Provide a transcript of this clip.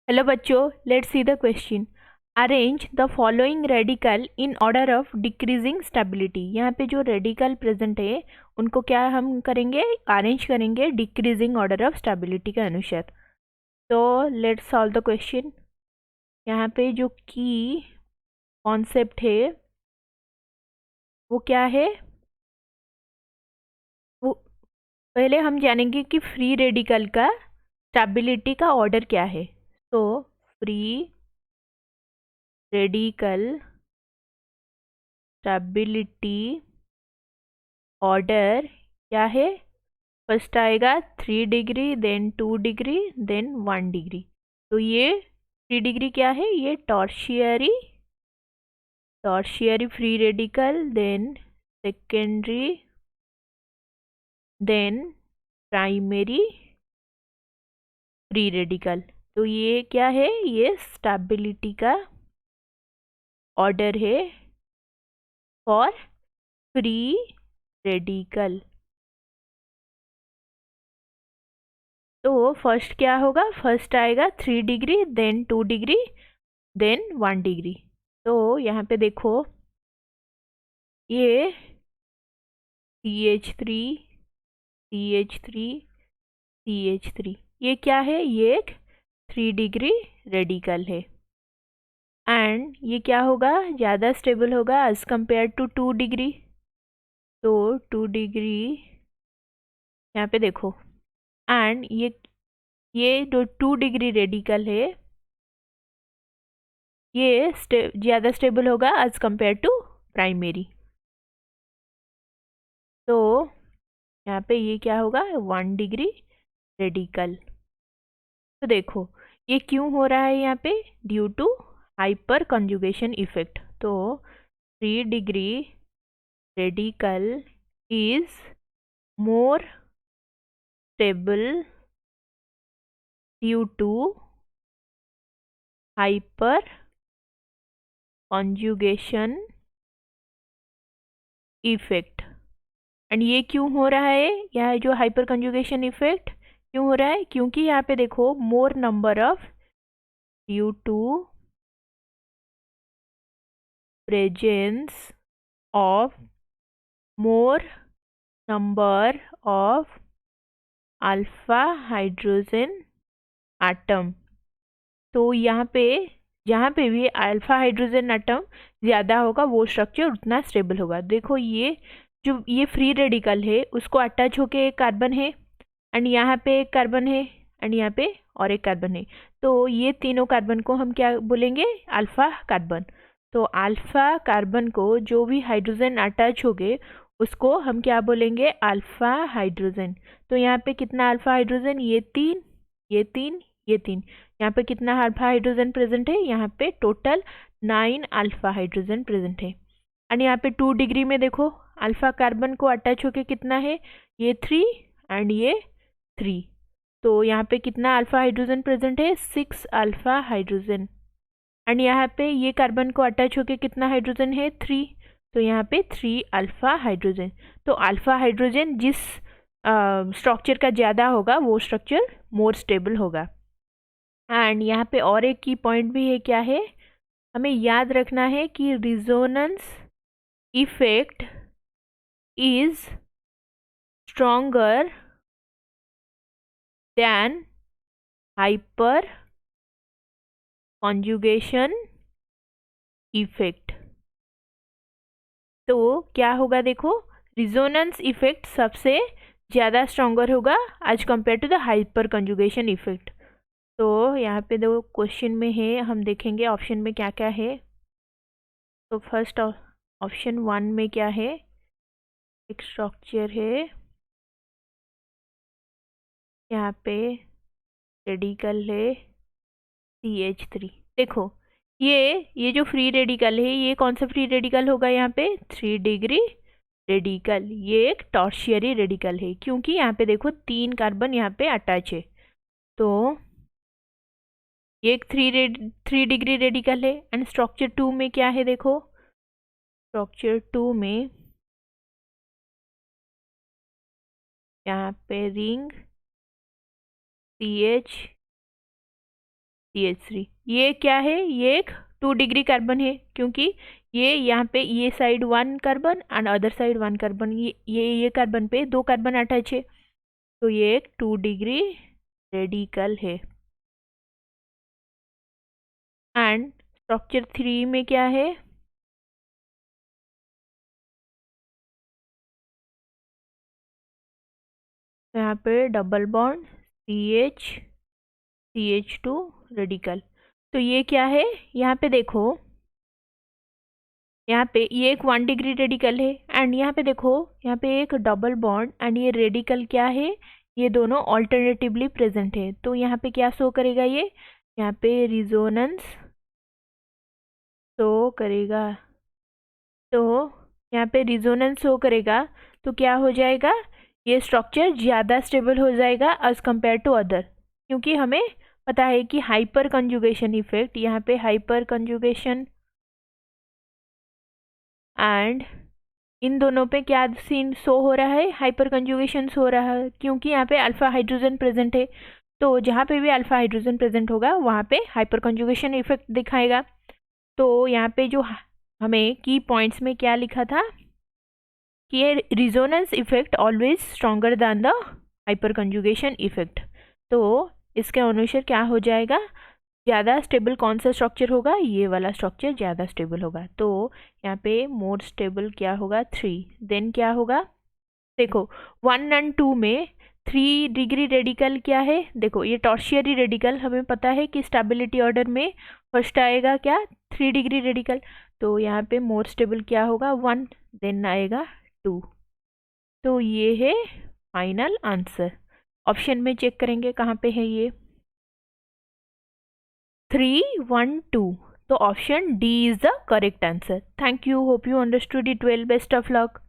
Hello बच्चों, let's see the question. Arrange the following radical in order of decreasing stability. यहाँ पे जो radical present है उनको क्या हम करेंगे, अरेंज करेंगे डिक्रीजिंग ऑर्डर ऑफ स्टेबिलिटी के अनुसार। तो लेट्स सॉल्व द क्वेश्चन। यहाँ पे जो की कॉन्सेप्ट है वो क्या है, वो पहले हम जानेंगे कि फ्री रेडिकल का स्टेबिलिटी का ऑर्डर क्या है। तो फ्री रेडिकल स्टेबिलिटी ऑर्डर क्या है। फर्स्ट आएगा 3 degree, then 2 degree, then 1 degree. तो ये 3 डिग्री क्या है, ये tertiary tertiary free radical, then secondary, then primary free radical. तो ये क्या है, ये स्टेबिलिटी का ऑर्डर है फॉर फ्री रेडिकल। तो फर्स्ट क्या होगा, फर्स्ट आएगा 3 degree, then 2 degree, then 1 degree. तो यहाँ पे देखो, ये CH3 CH3 CH3, ये क्या है, ये एक 3 डिग्री रेडिकल है। एंड ये क्या होगा, ज़्यादा स्टेबल होगा एज कंपेयर टू 2 डिग्री। तो 2 डिग्री यहाँ पे देखो, एंड ये जो 2 डिग्री रेडिकल है ये ज़्यादा स्टेबल होगा एज कंपेयर टू प्राइमरी। तो यहाँ पे ये क्या होगा, 1 डिग्री रेडिकल। तो देखो ये क्यों हो रहा है यहाँ पे, due to hyper conjugation effect. तो 3 degree radical is more stable due to hyper conjugation effect. And ये क्यों हो रहा है, यह जो हाइपर कंजुगेशन इफेक्ट क्यों हो रहा है, क्योंकि यहाँ पे देखो more number of, due to presence of more number of alpha hydrogen atom. तो यहाँ पे जहाँ पे भी अल्फा हाइड्रोजन एटम ज़्यादा होगा वो स्ट्रक्चर उतना स्टेबल होगा। देखो ये जो ये फ्री रेडिकल है उसको अटैच होके एक कार्बन है, एंड यहाँ पे एक कार्बन है, एंड यहाँ पे और एक कार्बन है। तो ये तीनों कार्बन को हम क्या बोलेंगे, अल्फा कार्बन। तो अल्फा कार्बन को जो भी हाइड्रोजन अटैच हो गए उसको हम क्या बोलेंगे, अल्फा हाइड्रोजन। तो यहाँ पे कितना अल्फा हाइड्रोजन, ये तीन, ये तीन, ये तीन। यहाँ पे कितना अल्फा हाइड्रोजन प्रेजेंट है, यहाँ पे टोटल 9 अल्फा हाइड्रोजन प्रेजेंट है। एंड यहाँ पे 2 डिग्री में देखो अल्फा कार्बन को अटैच होके कितना है, ये 3 एंड ये 3। तो यहाँ पे कितना अल्फा हाइड्रोजन प्रेजेंट है, 6 अल्फा हाइड्रोजन। एंड यहाँ पे ये कार्बन को अटैच होके कितना हाइड्रोजन है, 3। तो यहाँ पे 3 अल्फा हाइड्रोजन। तो अल्फा हाइड्रोजन जिस स्ट्रक्चर का ज़्यादा होगा वो स्ट्रक्चर मोर स्टेबल होगा। एंड यहाँ पे और एक की पॉइंट भी है, क्या है, हमें याद रखना है कि resonance effect is stronger than hyper conjugation effect. तो क्या होगा, देखो रिजोनेंस इफेक्ट सबसे ज़्यादा स्ट्रॉन्गर होगा as compare to the hyper conjugation effect. तो यहाँ पे दो क्वेश्चन में है, हम देखेंगे ऑप्शन में क्या क्या है। तो फर्स्ट ऑप्शन 1 में क्या है, एक स्ट्रक्चर है यहाँ पे रेडिकल है CH3। देखो ये जो फ्री रेडिकल है ये कौन सा फ्री रेडिकल होगा, यहाँ पे 3 डिग्री रेडिकल। ये एक टॉर्शियरी रेडिकल है क्योंकि यहाँ पे देखो 3 कार्बन यहाँ पे अटैच है। तो ये एक 3 डिग्री रेडिकल है। एंड स्ट्रक्चर 2 में क्या है, देखो स्ट्रक्चर 2 में यहाँ पे रिंग CH CH3। ये क्या है, ये एक 2 डिग्री कार्बन है, क्योंकि ये यहाँ पे ये side 1 carbon and other side 1 carbon, ये कार्बन पे 2 कार्बन अटैच है, तो ये एक 2 डिग्री रेडिकल है। एंड स्ट्रक्चर 3 में क्या है, यहाँ पे डबल बॉन्ड CH2 रेडिकल। तो ये क्या है, यहाँ पे देखो, यहाँ पे ये एक 1 डिग्री रेडिकल है एंड यहाँ पे देखो, यहाँ पे एक डबल बॉन्ड एंड ये रेडिकल क्या है, ये दोनों ऑल्टरनेटिवली प्रेजेंट है। तो यहाँ पे क्या शो करेगा, ये यहाँ पे रिजोनेंस शो करेगा। तो यहाँ पे रिजोनेंस शो करेगा, तो क्या हो जाएगा, ये स्ट्रक्चर ज़्यादा स्टेबल हो जाएगा एज कम्पेयर टू अदर, क्योंकि हमें पता है कि हाइपर कंजुगेशन इफेक्ट, यहाँ पे हाइपर कंजुगेशन एंड इन दोनों पे क्या सीन शो हो रहा है, हाइपर कंजुगेशन हो रहा है, क्योंकि यहाँ पे अल्फा हाइड्रोजन प्रेजेंट है। तो जहाँ पे भी अल्फा हाइड्रोजन प्रेजेंट होगा वहाँ पे हाइपर कंजुगेशन इफेक्ट दिखाएगा। तो यहाँ पे जो हमें की पॉइंट्स में क्या लिखा था कि ये resonance effect always stronger than the hyper conjugation effect. तो इसके अनुसार क्या हो जाएगा, ज़्यादा स्टेबल कौन सा स्ट्रक्चर होगा, ये वाला स्ट्रक्चर ज़्यादा स्टेबल होगा। तो यहाँ पे मोर स्टेबल क्या होगा, 3। देन क्या होगा, देखो 1 एंड 2 में 3 डिग्री रेडिकल क्या है, देखो ये टॉर्शियरी रेडिकल, हमें पता है कि स्टेबिलिटी ऑर्डर में फर्स्ट आएगा क्या, 3 डिग्री रेडिकल। तो यहाँ पे मोर स्टेबल क्या होगा, 1, देन आएगा 2। तो ये है फाइनल आंसर। ऑप्शन में चेक करेंगे कहाँ पे है ये, 3, 1, 2। तो option D is the correct answer. Thank you, hope you understood it well, best of luck.